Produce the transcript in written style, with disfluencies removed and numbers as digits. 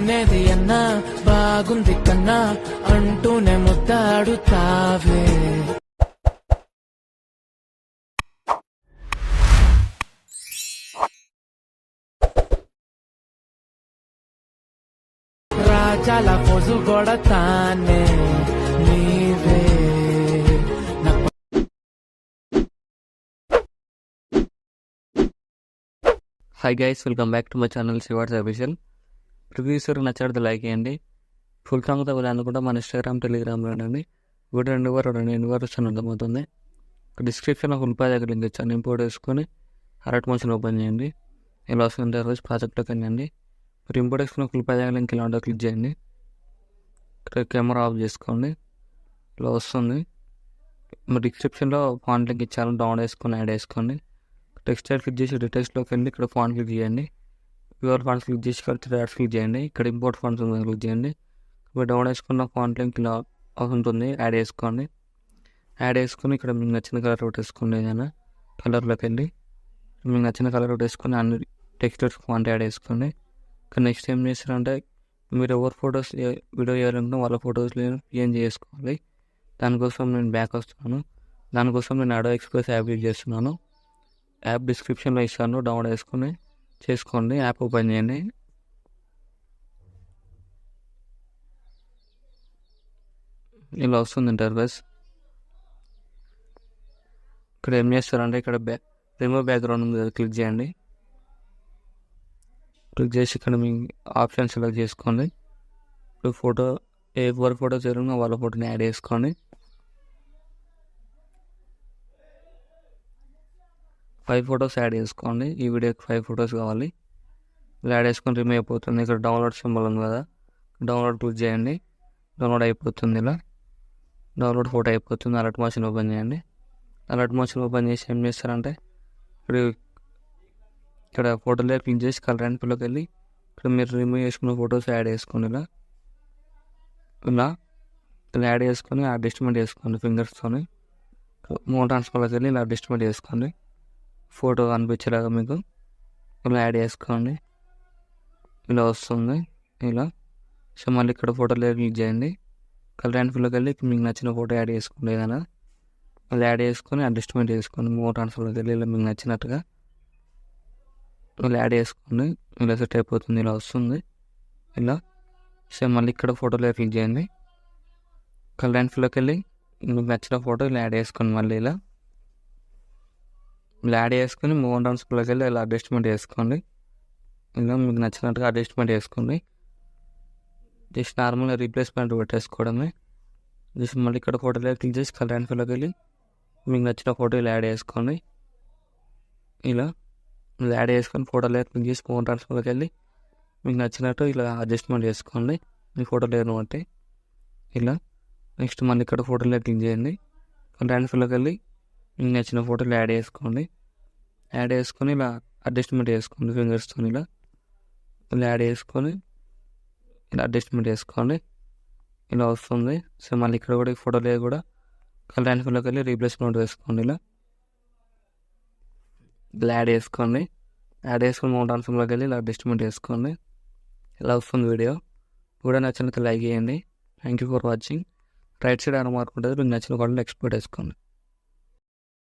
లేనేది అన్నా బాగుంది కన్నా అంటూనే ముద్దాడుతావే. రాజాల పోజు కొడతానే నీవే. Hi guys, welcome back to my channel Shivars official. Reviews నచ్చితే లైక్ చేయండి. ఫుల్ సాంగ్ తగ్గదు అనుకుంటా మన ఇన్స్టాగ్రామ్ టెలిగ్రామ్లో అండి. ఒకటి 2 వారు వస్తాను అర్థమవుతుంది. డిస్క్రిప్షన్లో ఫుల్ పేజ్ దగ్గర లింక్ ఇచ్చాను. ఇంపోర్ట్ వేసుకొని అలర్ట్ మోషన్ ఓపెన్ చేయండి. ఇలా వస్తుంది రోజు ప్రాజెక్ట్లోకి వెళ్ళండి. మీరు ఇంపోర్ట్ వేసుకున్న ఫుల్ పేజ్ దగ్గర లింక్ ఇలా ఉంటే క్లిక్ చేయండి. ఇక్కడ కెమెరా ఆఫ్ చేసుకోండి. ఇలా వస్తుంది. మీరు డిస్క్రిప్షన్లో ఫాంట్ లింక్ ఇచ్చాను, డౌన్లోడ్ వేసుకొని యాడ్ చేసుకోండి. టెక్స్టైల్ క్లిక్ చేసి డీటెయిల్స్లోకి వెళ్ళి ఇక్కడ ఫాంట్ క్లిక్ చేయండి. ప్యూర్ ఫాంట్స్ క్లిక్ చేసి ఇక్కడ యాడ్స్ క్లిక్ చేయండి. ఇక్కడ ఇంపోర్ట్ ఫాంట్స్ క్లిక్ చేయండి. ఇప్పుడు డౌన్ వేసుకున్న ఫాంట్ లింక్ ఇలా ఉంటుంది, యాడ్ చేసుకోండి. యాడ్ చేసుకుని ఇక్కడ మీకు నచ్చిన కలర్ ఒకటి వేసుకోండి. ఏదైనా కలర్లోకి వెళ్ళి మీకు నచ్చిన కలర్ ఒకటి వేసుకొని అన్ని టెక్స్టైల్స్ ఫాంట్ యాడ్ చేసుకోండి. ఇక్కడ నెక్స్ట్ ఏం చేస్తారంటే మీరు ఎవరు ఫొటోస్ వీడియో చేయాలంటే వాళ్ళ ఫొటోస్ ఏం చేసుకోవాలి. దానికోసం నేను బ్యాక్ వస్తున్నాను. దానికోసం నేను అడోబ్ ఎక్స్ప్రెస్ యాప్ యూజ్ చేస్తున్నాను. యాప్ డిస్క్రిప్షన్లో ఇస్తాను, డౌన్లోడ్ చేసుకొని చేసుకోండి. యాప్ ఓపెన్ చేయండి. ఇలా వస్తుంది ఇంటర్ఫేస్. ఇక్కడ ఏం చేస్తారంటే ఇక్కడ రిమూవ్ బ్యాక్గ్రౌండ్ ఉంది, క్లిక్ చేయండి. క్లిక్ చేసి ఇక్కడ మీ ఆప్షన్ సెలెక్ట్ చేసుకోండి. ఇప్పుడు ఫోటో ఎవరి ఫోటో చేరున్నా వాళ్ళ ఫోటోని యాడ్ చేసుకోండి. 5 ఫొటోస్ యాడ్ చేసుకోండి. ఈ వీడియోకి 5 ఫొటోస్ కావాలి. ఇలా యాడ్ చేసుకొని రిమూవ్ అయిపోతుంది. ఇక్కడ డౌన్లోడ్ సింబల్ ఉంది కదా, డౌన్లోడ్ క్లిక్ చేయండి. డౌన్లోడ్ అయిపోతుంది. ఇలా డౌన్లోడ్ ఫోటో అయిపోతుంది. అలర్ట్ మోషన్ ఓపెన్ చేయండి. అలర్ట్ మోషన్ ఓపెన్ చేసి ఏం చేస్తారంటే ఇక్కడ ఫోటోలో క్లిక్ చేసి కలర్ అండ్ ఫిల్లోకి వెళ్ళి ఇక్కడ మీరు రిమూవ్ చేసుకున్న ఫొటోస్ యాడ్ చేసుకోండి. ఇలా ఇలా ఇలా యాడ్ చేసుకొని అడ్జస్ట్మెంట్ చేసుకోండి ఫింగర్స్తోని. మోర్ ట్రాన్స్ఫర్లోకి వెళ్ళి ఇలా అడ్జస్ట్మెంట్ చేసుకోండి. ఫోటో కనిపించేలాగా మీకు ఇలా యాడ్ చేసుకోండి. ఇలా వస్తుంది. ఇలా సో మళ్ళీ ఇక్కడ ఫోటోలో క్లిక్ చేయండి. కలర్ అండ్ ఫిల్లోకి వెళ్ళి మీకు నచ్చిన ఫోటో యాడ్ చేసుకోండి. ఏదైనా ఇలా యాడ్ చేసుకొని అడ్జస్ట్మెంట్ చేసుకోండి. మోర్ ట్రాన్స్ఫర్లోకి వెళ్ళి ఇలా మీకు నచ్చినట్టుగా ఇలా యాడ్ చేసుకోండి. ఇలా సెట్ అయిపోతుంది. ఇలా వస్తుంది. ఇలా సో మళ్ళీ ఇక్కడ ఫోటోలో క్లిక్ చేయండి. కలర్ అండ్ ఫిల్లోకి వెళ్ళి మీకు నచ్చిన ఫోటో ఇలా యాడ్ చేసుకోండి. మళ్ళీ ఇలా యాడ్ చేసుకొని మూవ్ ట్రాన్స్ఫర్లోకి వెళ్ళి ఇలా అడ్జస్ట్మెంట్ చేసుకోండి. ఇలా మీకు నచ్చినట్టుగా అడ్జస్ట్మెంట్ చేసుకోండి. జస్ట్ నార్మల్గా రీప్లేస్మెంట్ పెట్టేసుకోవడమే. జస్ట్ మళ్ళీ ఇక్కడ ఫోటోలో క్లిక్ చేసి కలర్ అండ్ ఫిల్లోకి వెళ్ళి మీకు నచ్చిన ఫోటో ఇలా యాడ్ చేసుకోండి. ఇలా యాడ్ చేసుకొని ఫోటోలో క్లిక్ చేసి మూవ్ ట్రాన్స్ఫర్లోకి వెళ్ళి మీకు నచ్చినట్టు ఇలా అడ్జస్ట్మెంట్ చేసుకోండి మీ ఫోటో లేను బట్టి. ఇలా నెక్స్ట్ మళ్ళీ ఇక్కడ ఫోటోలో క్లిక్ చేయండి. కలర్ అండ్ ఫిల్లోకి వెళ్ళి మీకు నచ్చిన ఫోటోలు యాడ్ చేసుకోండి. యాడ్ చేసుకొని ఇలా అడ్జస్ట్మెంట్ చేసుకోండి ఫింగర్స్తో. ఇలా ఇలా యాడ్ చేసుకొని ఇలా అడ్జస్ట్మెంట్ చేసుకోండి. ఇలా వస్తుంది. సో మళ్ళీ ఇక్కడ కూడా ఈ ఫోటోలో కూడా కలర్ అండ్ ఫిల్లోకి వెళ్ళి రీప్లేస్మెంట్ వేసుకోండి. ఇలా ఇలా యాడ్ చేసుకోండి. యాడ్ చేసుకొని మౌంట్ ట్రాన్స్ఫర్లోకి వెళ్ళి ఇలా అడ్జస్ట్మెంట్ చేసుకోండి. ఇలా వస్తుంది వీడియో. వీడియో నచ్చినట్లయితే లైక్ చేయండి. Thank you for watching. Right side mark ఉంటుంది, మీకు నచ్చిన కూడా ఎక్స్పోర్ట్ వేసుకోండి.